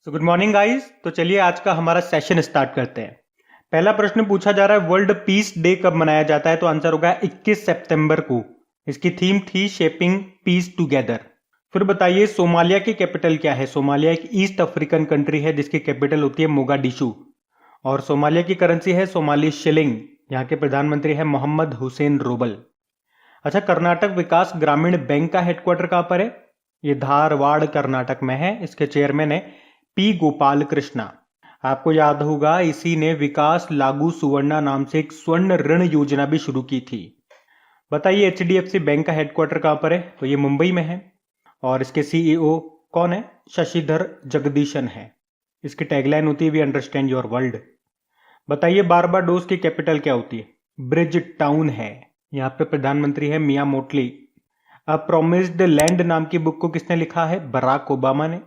Good morning guys. तो चलिए आज का हमारा सेशन स्टार्ट करते हैं। पहला प्रश्न पूछा जा रहा है, वर्ल्ड पीस डे कब मनाया जाता है? तो आंसर होगा 21 सितंबर को। इसकी थीम थी शेपिंग पीस टुगेदर। फिर बताइए सोमालिया की कैपिटल क्या है? सोमालिया एक ईस्ट अफ्रीकन कंट्री है जिसकी कैपिटल होती है मोगाडिशु और सोमालिया की करेंसी है सोमाली शिलिंग। यहाँ के प्रधानमंत्री है मोहम्मद हुसैन रोबल। अच्छा, कर्नाटक विकास ग्रामीण बैंक का हेडक्वार्टर कहां पर है? ये धारवाड़ कर्नाटक में है। इसके चेयरमैन है पी गोपाल कृष्णा। आपको याद होगा इसी ने विकास लागू सुवर्णा नाम से एक स्वर्ण ऋण योजना भी शुरू की थी। बताइए एचडीएफसी बैंक का हेडक्वार्टर कहां पर है? तो ये मुंबई में है और इसके सीईओ कौन है? शशिधर जगदीशन है। इसकी टैगलाइन होती है वी अंडरस्टैंड योर वर्ल्ड। बताइए बारबाडोस की कैपिटल क्या होती है? ब्रिज टाउन है। यहाँ पे प्रधानमंत्री है मिया मोटली। अ प्रोमिस्ड लैंड नाम की बुक को किसने लिखा है? बराक ओबामा ने।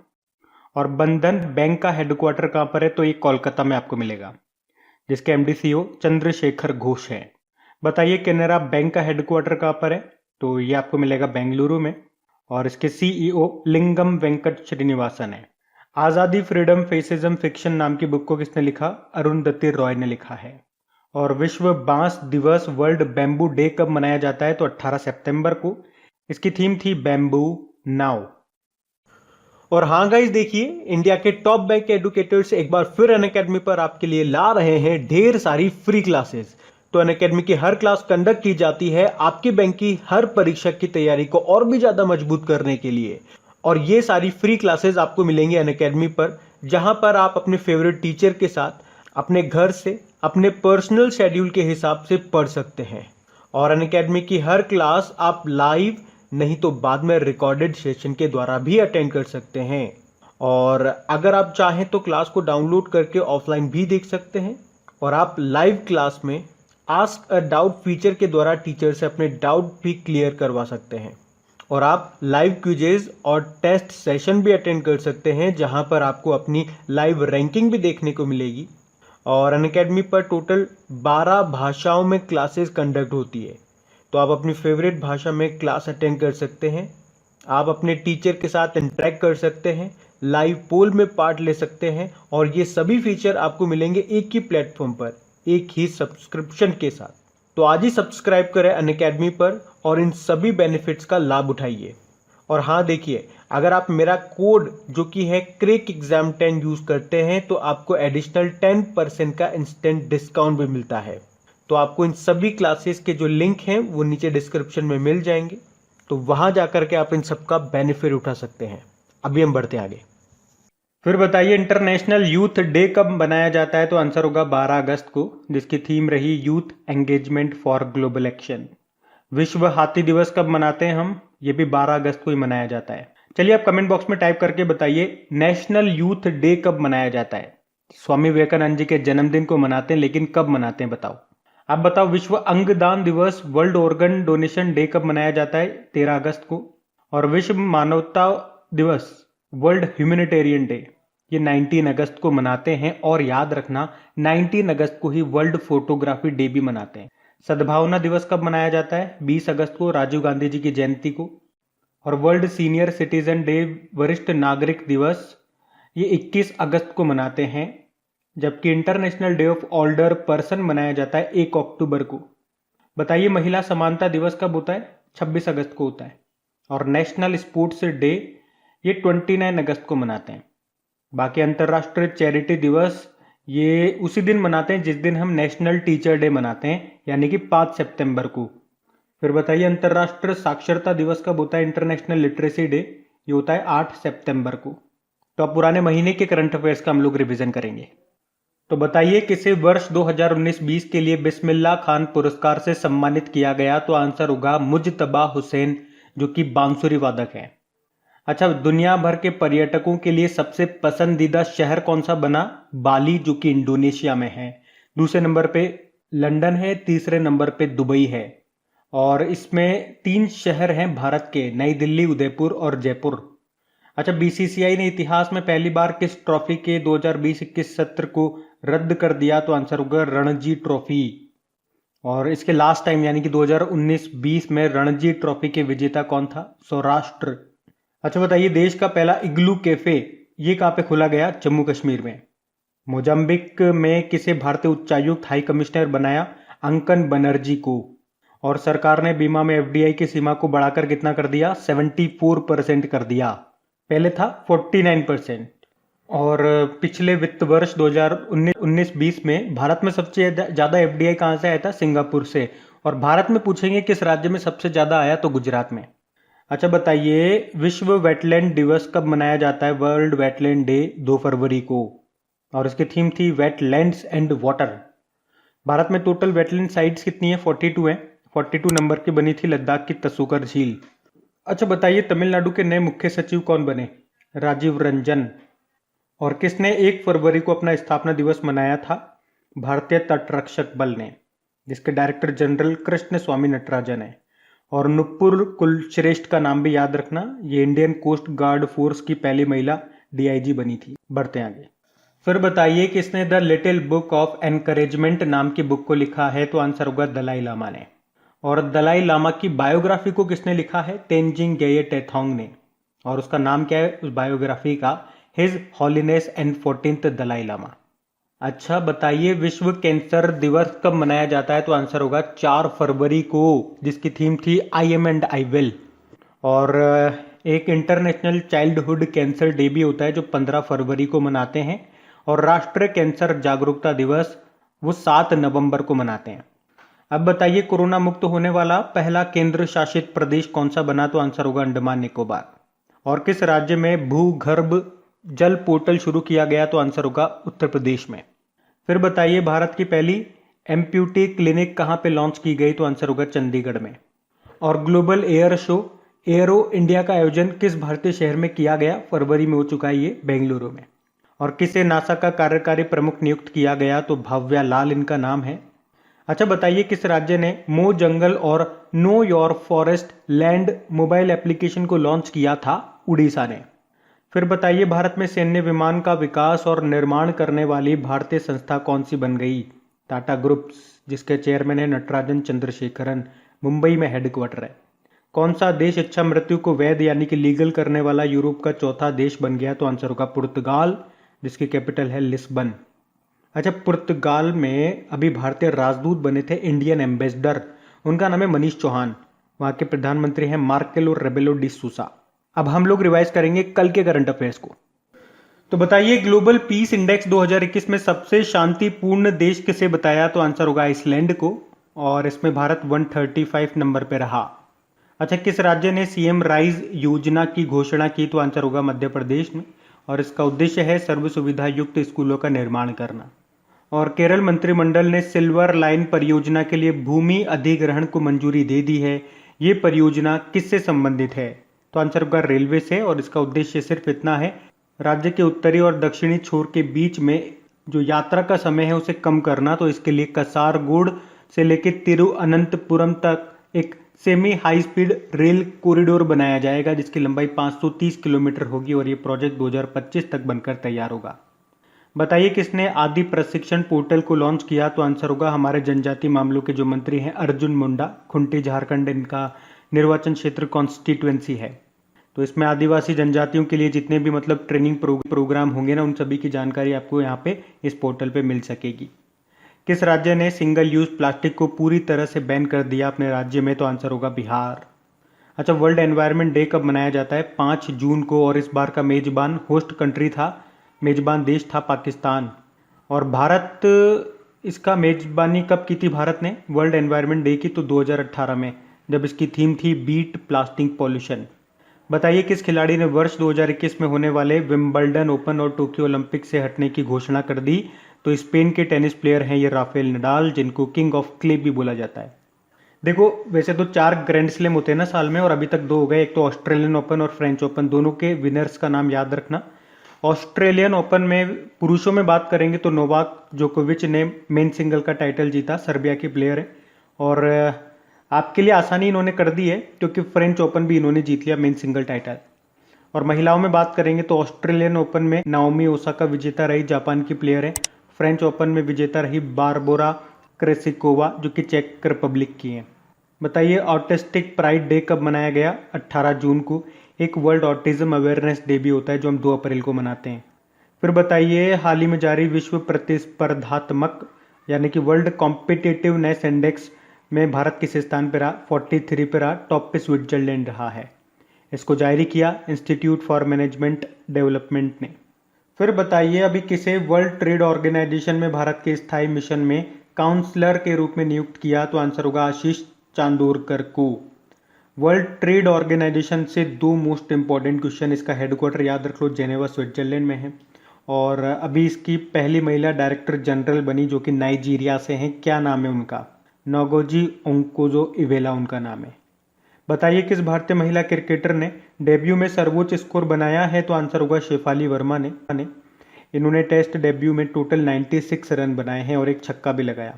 और बंधन बैंक का हेडक्वार्टर कहां पर है? तो ये कोलकाता में आपको मिलेगा जिसके एमडी सीईओ चंद्रशेखर घोष है। बताइए कैनरा बैंक का हेडक्वार्टर कहां पर है? तो ये आपको मिलेगा बेंगलुरु में और इसके सीईओ लिंगम वेंकट श्रीनिवासन है। आजादी फ्रीडम फेसिज्म फिक्शन नाम की बुक को किसने लिखा? अरुंधति रॉय ने लिखा है। और विश्व बांस दिवस वर्ल्ड बैम्बू डे कब मनाया जाता है? तो 18 सितंबर को। इसकी थीम थी बैम्बू नाउ। और हाँ गाइस, देखिए इंडिया के टॉप बैंक एडुकेटर्स एक बार फिर अनअकैडमी पर आपके लिए ला रहे हैं ढेर सारी फ्री क्लासेस। तो अनअकैडमी की हर क्लास कंडक्ट की जाती है आपके बैंक की हर परीक्षा की तैयारी को और भी ज्यादा मजबूत करने के लिए। और ये सारी फ्री क्लासेस आपको मिलेंगी अनअकैडमी पर, जहां पर आप अपने फेवरेट टीचर के साथ अपने घर से अपने पर्सनल शेड्यूल के हिसाब से पढ़ सकते हैं। और अनअकैडमी की हर क्लास आप लाइव नहीं तो बाद में रिकॉर्डेड सेशन के द्वारा भी अटेंड कर सकते हैं। और अगर आप चाहें तो क्लास को डाउनलोड करके ऑफलाइन भी देख सकते हैं। और आप लाइव क्लास में आस्क अ डाउट फीचर के द्वारा टीचर से अपने डाउट भी क्लियर करवा सकते हैं। और आप लाइव क्विजेज और टेस्ट सेशन भी अटेंड कर सकते हैं जहां पर आपको अपनी लाइव रैंकिंग भी देखने को मिलेगी। और अनअकैडमी पर टोटल 12 भाषाओं में क्लासेस कंडक्ट होती है। तो आप अपनी फेवरेट भाषा में क्लास अटेंड कर सकते हैं। आप अपने टीचर के साथ इंटरेक्ट कर सकते हैं, लाइव पोल में पार्ट ले सकते हैं। और ये सभी फीचर आपको मिलेंगे एक ही प्लेटफॉर्म पर एक ही सब्सक्रिप्शन के साथ। तो आज ही सब्सक्राइब करें अनअकैडमी पर और इन सभी बेनिफिट्स का लाभ उठाइए। और हाँ देखिए, अगर आप मेरा कोड जो कि है क्रेक एग्जाम 10 यूज करते हैं तो आपको एडिशनल 10% का इंस्टेंट डिस्काउंट भी मिलता है। तो आपको इन सभी क्लासेस के जो लिंक हैं वो नीचे डिस्क्रिप्शन में मिल जाएंगे, तो वहां जाकर के आप इन सबका बेनिफिट उठा सकते हैं। अभी हम बढ़ते हैं आगे। फिर बताइए इंटरनेशनल यूथ डे कब मनाया जाता है? तो आंसर होगा 12 अगस्त को, जिसकी थीम रही youth engagement for global action. विश्व हाथी दिवस कब मनाते हैं हम? ये भी 12 अगस्त को ही मनाया जाता है। चलिए आप कमेंट बॉक्स में टाइप करके बताइए नेशनल यूथ डे कब मनाया जाता है? स्वामी विवेकानंद जी के जन्मदिन को मनाते हैं, लेकिन कब मनाते हैं बताओ। आप बताओ विश्व अंगदान दिवस वर्ल्ड ऑर्गन डोनेशन डे कब मनाया जाता है? 13 अगस्त को। और विश्व मानवता दिवस वर्ल्ड ह्यूमैनिटेरियन डे ये 19 अगस्त को मनाते हैं। और याद रखना 19 अगस्त को ही वर्ल्ड फोटोग्राफी डे भी मनाते हैं। सद्भावना दिवस कब मनाया जाता है? 20 अगस्त को, राजीव गांधी जी की जयंती को। और वर्ल्ड सीनियर सिटीजन डे वरिष्ठ नागरिक दिवस ये 21 अगस्त को मनाते हैं। जबकि international day of older person मनाया जाता है 1 अक्टूबर को। बताइए महिला समानता दिवस कब होता है? 26 अगस्त को होता है। और नेशनल स्पोर्ट्स डे ये 29 अगस्त को मनाते हैं। बाकी अंतर्राष्ट्रीय चैरिटी दिवस ये उसी दिन मनाते हैं जिस दिन हम नेशनल टीचर डे मनाते हैं, यानी कि 5 सितंबर को। फिर बताइए अंतर्राष्ट्रीय साक्षरता दिवस कब होता है? इंटरनेशनल लिटरेसी डे ये होता है 8 सितंबर को। तो अब पुराने महीने के करंट अफेयर्स का हम लोग रिवीजन करेंगे। तो बताइए किसे वर्ष 2019-20 के लिए बिस्मिल्लाह खान पुरस्कार से सम्मानित किया गया? तो आंसर होगा मुजतबा हुसैन, जो कि बांसुरी वादक है। अच्छा, दुनिया भर के पर्यटकों के लिए सबसे पसंदीदा शहर कौन सा बना? बाली, जो कि इंडोनेशिया में है। दूसरे नंबर पे लंदन है, तीसरे नंबर पे दुबई है। और इसमें 3 शहर हैं भारत के, नई दिल्ली, उदयपुर और जयपुर। अच्छा, बीसीसीआई ने इतिहास में पहली बार किस ट्रॉफी के 2020-21 सत्र को रद्द कर दिया? तो आंसर होगा रणजी ट्रॉफी। और इसके लास्ट टाइम यानी कि 2019-20 में रणजी ट्रॉफी के विजेता कौन था? सौराष्ट्र। अच्छा बताइए देश का पहला इग्लू कैफे ये कहाँ पे खोला गया? जम्मू कश्मीर में। मोजाम्बिक में किसे भारतीय उच्चायुक्त हाई कमिश्नर बनाया? अंकन बनर्जी को। और सरकार ने बीमा में एफडीआई की सीमा को बढ़ाकर कितना कर दिया? 74% कर दिया, पहले था 49%। और पिछले वित्त वर्ष 2019-20 में भारत में सबसे ज्यादा एफडीआई कहां से आया था? सिंगापुर से। और भारत में पूछेंगे किस राज्य में सबसे ज्यादा आया, तो गुजरात में। अच्छा बताइए, विश्व वेटलैंड दिवस कब मनाया जाता है? वर्ल्ड वेटलैंड डे 2 फरवरी को। और इसकी थीम थी वेटलैंड्स एंड वाटर। भारत में टोटल वेटलैंड साइट्स कितनी है? 42 है। 42 नंबर की बनी थी लद्दाख की तसुकर झील। अच्छा बताइए, तमिलनाडु के नए मुख्य सचिव कौन बने? राजीव रंजन। और किसने 1 फरवरी को अपना स्थापना दिवस मनाया था? भारतीय तटरक्षक बल ने, जिसके डायरेक्टर जनरल कृष्ण स्वामी नटराजन है। और नुपुर कुलश्रेष्ठ का नाम भी याद रखना, ये इंडियन कोस्ट गार्ड फोर्स की पहली महिला डीआईजी बनी थी। बढ़ते आगे। फिर बताइए, किसने the little book of encouragement नाम की बुक को लिखा है? तो आंसर होगा दलाई लामा ने। और दलाई लामा की बायोग्राफी को किसने लिखा है? तेंजिंग गेये टेथोंग ने। और उसका नाम क्या है उस बायोग्राफी का? His holiness and 14th Dalai Lama. अच्छा बताइए, विश्व कैंसर दिवस कब मनाया जाता है? तो आंसर होगा 4 फरवरी को, जिसकी थीम थी I am and I will. और एक इंटरनेशनल चाइल्डहुड कैंसर डे भी होता है जो 15 फरवरी को मनाते हैं। और राष्ट्रीय कैंसर जागरूकता दिवस वो 7 नवंबर को मनाते हैं। अब बताइए, कोरोना मुक्त होने वाला पहला केंद्र शासित प्रदेश कौन सा बना? तो आंसर होगा अंडमान निकोबार। और किस राज्य में भूगर्भ जल पोर्टल शुरू किया गया? तो आंसर होगा उत्तर प्रदेश में। फिर बताइए, भारत की पहली एम्प्यूटी क्लिनिक कहां पे लॉन्च की गई? तो आंसर होगा चंडीगढ़ में। और global air show aero India का आयोजन किस भारतीय शहर में किया गया? फरवरी में हो चुका है ये, बेंगलुरु में। और किसे नासा का कार्यकारी प्रमुख नियुक्त किया गया? तो भाव्या लाल इनका नाम है। अच्छा बताइए, किस राज्य ने मो जंगल और know your forest land mobile application को लॉन्च किया था? उड़ीसा ने। फिर बताइए, भारत में सैन्य विमान का विकास और निर्माण करने वाली भारतीय संस्था कौन सी बन गई? टाटा ग्रुप्स, जिसके चेयरमैन है नटराजन चंद्रशेखरन। मुंबई में हेडक्वार्टर है। कौन सा देश इच्छा मृत्यु को वैध यानी कि लीगल करने वाला यूरोप का चौथा देश बन गया? तो आंसर होगा पुर्तगाल, जिसकी कैपिटल है लिस्बन। अच्छा, पुर्तगाल में अभी भारतीय राजदूत बने थे इंडियन एम्बेसडर, उनका नाम है मनीष चौहान। वहां के प्रधानमंत्री हैं मार्केलो रेबेलो डी सूसा। अब हम लोग रिवाइज करेंगे कल के करंट अफेयर्स को। तो बताइए, ग्लोबल पीस इंडेक्स 2021 में सबसे शांतिपूर्ण देश किसे बताया? तो आंसर होगा आइसलैंड को। और इसमें भारत 135 नंबर पे रहा। अच्छा, किस राज्य ने सीएम राइज योजना की घोषणा की? तो आंसर होगा मध्य प्रदेश में। और इसका उद्देश्य है सर्व सुविधा युक्त स्कूलों का निर्माण करना। और केरल मंत्रिमंडल ने सिल्वर लाइन परियोजना के लिए भूमि अधिग्रहण को मंजूरी दे दी है। ये परियोजना किससे संबंधित है? तो आंसर होगा रेलवे से। और इसका उद्देश्य सिर्फ इतना है, राज्य के उत्तरी और दक्षिणी छोर के बीच में जो यात्रा का समय है उसे कम करना। तो इसके लिए कसारगोड से लेकर तिरुअनंतपुरम तक एक semi high speed rail corridor बनाया जाएगा, जिसकी लंबाई 530 किलोमीटर होगी। और ये प्रोजेक्ट 2025 तक बनकर तैयार होगा। बताइए, किसने आदि प्रशिक्षण पोर्टल को लॉन्च किया? तो आंसर होगा हमारे जनजाति मामलों के जो मंत्री हैं अर्जुन मुंडा। खुंटी झारखंड इनका निर्वाचन क्षेत्र कॉन्स्टिट्यूएंसी है। तो इसमें आदिवासी जनजातियों के लिए जितने भी मतलब ट्रेनिंग प्रोग्राम होंगे ना, उन सभी की जानकारी आपको यहाँ पे इस पोर्टल पे मिल सकेगी। किस राज्य ने सिंगल यूज प्लास्टिक को पूरी तरह से बैन कर दिया अपने राज्य में? तो आंसर होगा बिहार। अच्छा, वर्ल्ड एनवायरनमेंट डे कब मनाया जाता है? 5 जून को। और इस बार का मेजबान होस्ट कंट्री था, मेजबान देश था पाकिस्तान। और भारत इसका मेजबानी कब की थी भारत ने वर्ल्ड एनवायरनमेंट डे की? तो 2018 में, जब इसकी थीम थी बीट प्लास्टिक पॉल्यूशन। बताइए, किस खिलाड़ी ने वर्ष 2021 में होने वाले विंबलडन ओपन और टोक्यो ओलंपिक से हटने की घोषणा कर दी? तो स्पेन के टेनिस प्लेयर हैं ये राफेल नडाल, जिनको किंग ऑफ क्ले भी बोला जाता है। देखो, वैसे तो 4 ग्रैंड स्लैम होते हैं ना साल में, और अभी तक 2 हो गए। एक तो ऑस्ट्रेलियन ओपन और फ्रेंच ओपन, दोनों के विनर्स का नाम याद रखना। ऑस्ट्रेलियन ओपन में पुरुषों में बात करेंगे तो नोवाक जोकोविच ने मेन सिंगल का टाइटल जीता, सर्बिया के प्लेयर है। और आपके लिए आसानी इन्होंने कर दी है, क्योंकि फ्रेंच ओपन भी इन्होंने जीत लिया मेन सिंगल टाइटल। और महिलाओं में बात करेंगे तो ऑस्ट्रेलियन ओपन में नाओमी ओसाका विजेता रही, जापान की प्लेयर है। फ्रेंच ओपन में विजेता रही बारबोरा क्रेसिकोवा, जो कि चेक रिपब्लिक की हैं। बताइए, ऑटिस्टिक प्राइड डे कब मनाया गया? 18 जून को। एक वर्ल्ड ऑटिज्म अवेयरनेस डे भी होता है जो हम 2 अप्रैल को मनाते हैं। फिर बताइए हाल ही में जारी विश्व प्रतिस्पर्धात्मक यानी कि वर्ल्ड कॉम्पिटिटिवनेस इंडेक्स में भारत किस स्थान पर रहा? 43 पे रहा, टॉप पे स्विट्जरलैंड रहा है। इसको जारी किया इंस्टीट्यूट फॉर मैनेजमेंट डेवलपमेंट ने। फिर बताइए अभी किसे वर्ल्ड ट्रेड ऑर्गेनाइजेशन में भारत के स्थायी मिशन में काउंसलर के रूप में नियुक्त किया? तो आंसर होगा आशीष चांदोरकर को। वर्ल्ड ट्रेड ऑर्गेनाइजेशन से 2 मोस्ट इंपॉर्टेंट क्वेश्चन। इसका हेडक्वार्टर याद रख लो, जेनेवा स्विट्जरलैंड में है। और अभी इसकी पहली महिला डायरेक्टर जनरल बनी जो कि नाइजीरिया से हैं। क्या नाम है उनका? नोगोजी ओंकोजो इवेला उनका नाम है। बताइए किस भारतीय महिला क्रिकेटर ने डेब्यू में सर्वोच्च स्कोर बनाया है? तो आंसर होगा शेफाली वर्मा ने। इन्होंने टेस्ट डेब्यू में टोटल 96 रन बनाए हैं और एक छक्का भी लगाया।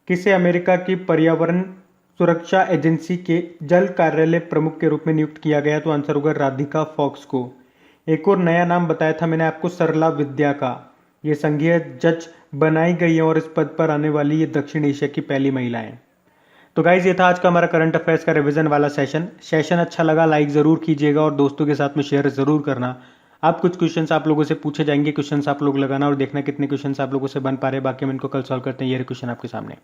किसे अमेरिका की पर्यावरण सुरक्षा एजेंसी के जल कार्यालय प्रमुख के रूप में नियुक्त किया गया? तो आंसर होगा राधिका फॉक्स को। एक और नया नाम बताया था मैंने आपको सरला विद्या का। ये संघीय जज बनाई गई है और इस पद पर आने वाली ये दक्षिण एशिया की पहली महिला है। तो गाइज ये था आज का हमारा करंट अफेयर्स का रिवीजन वाला सेशन अच्छा लगा लाइक ज़रूर कीजिएगा और दोस्तों के साथ में शेयर ज़रूर करना। आप कुछ क्वेश्चंस आप लोगों से पूछे जाएंगे, क्वेश्चंस आप लोग लगाना और देखना कितने क्वेश्चंस आप लोगों से बन पा रहे हैं। बाकी हम इनको कल सॉल्व करते हैं। ये क्वेश्चन आपके सामने।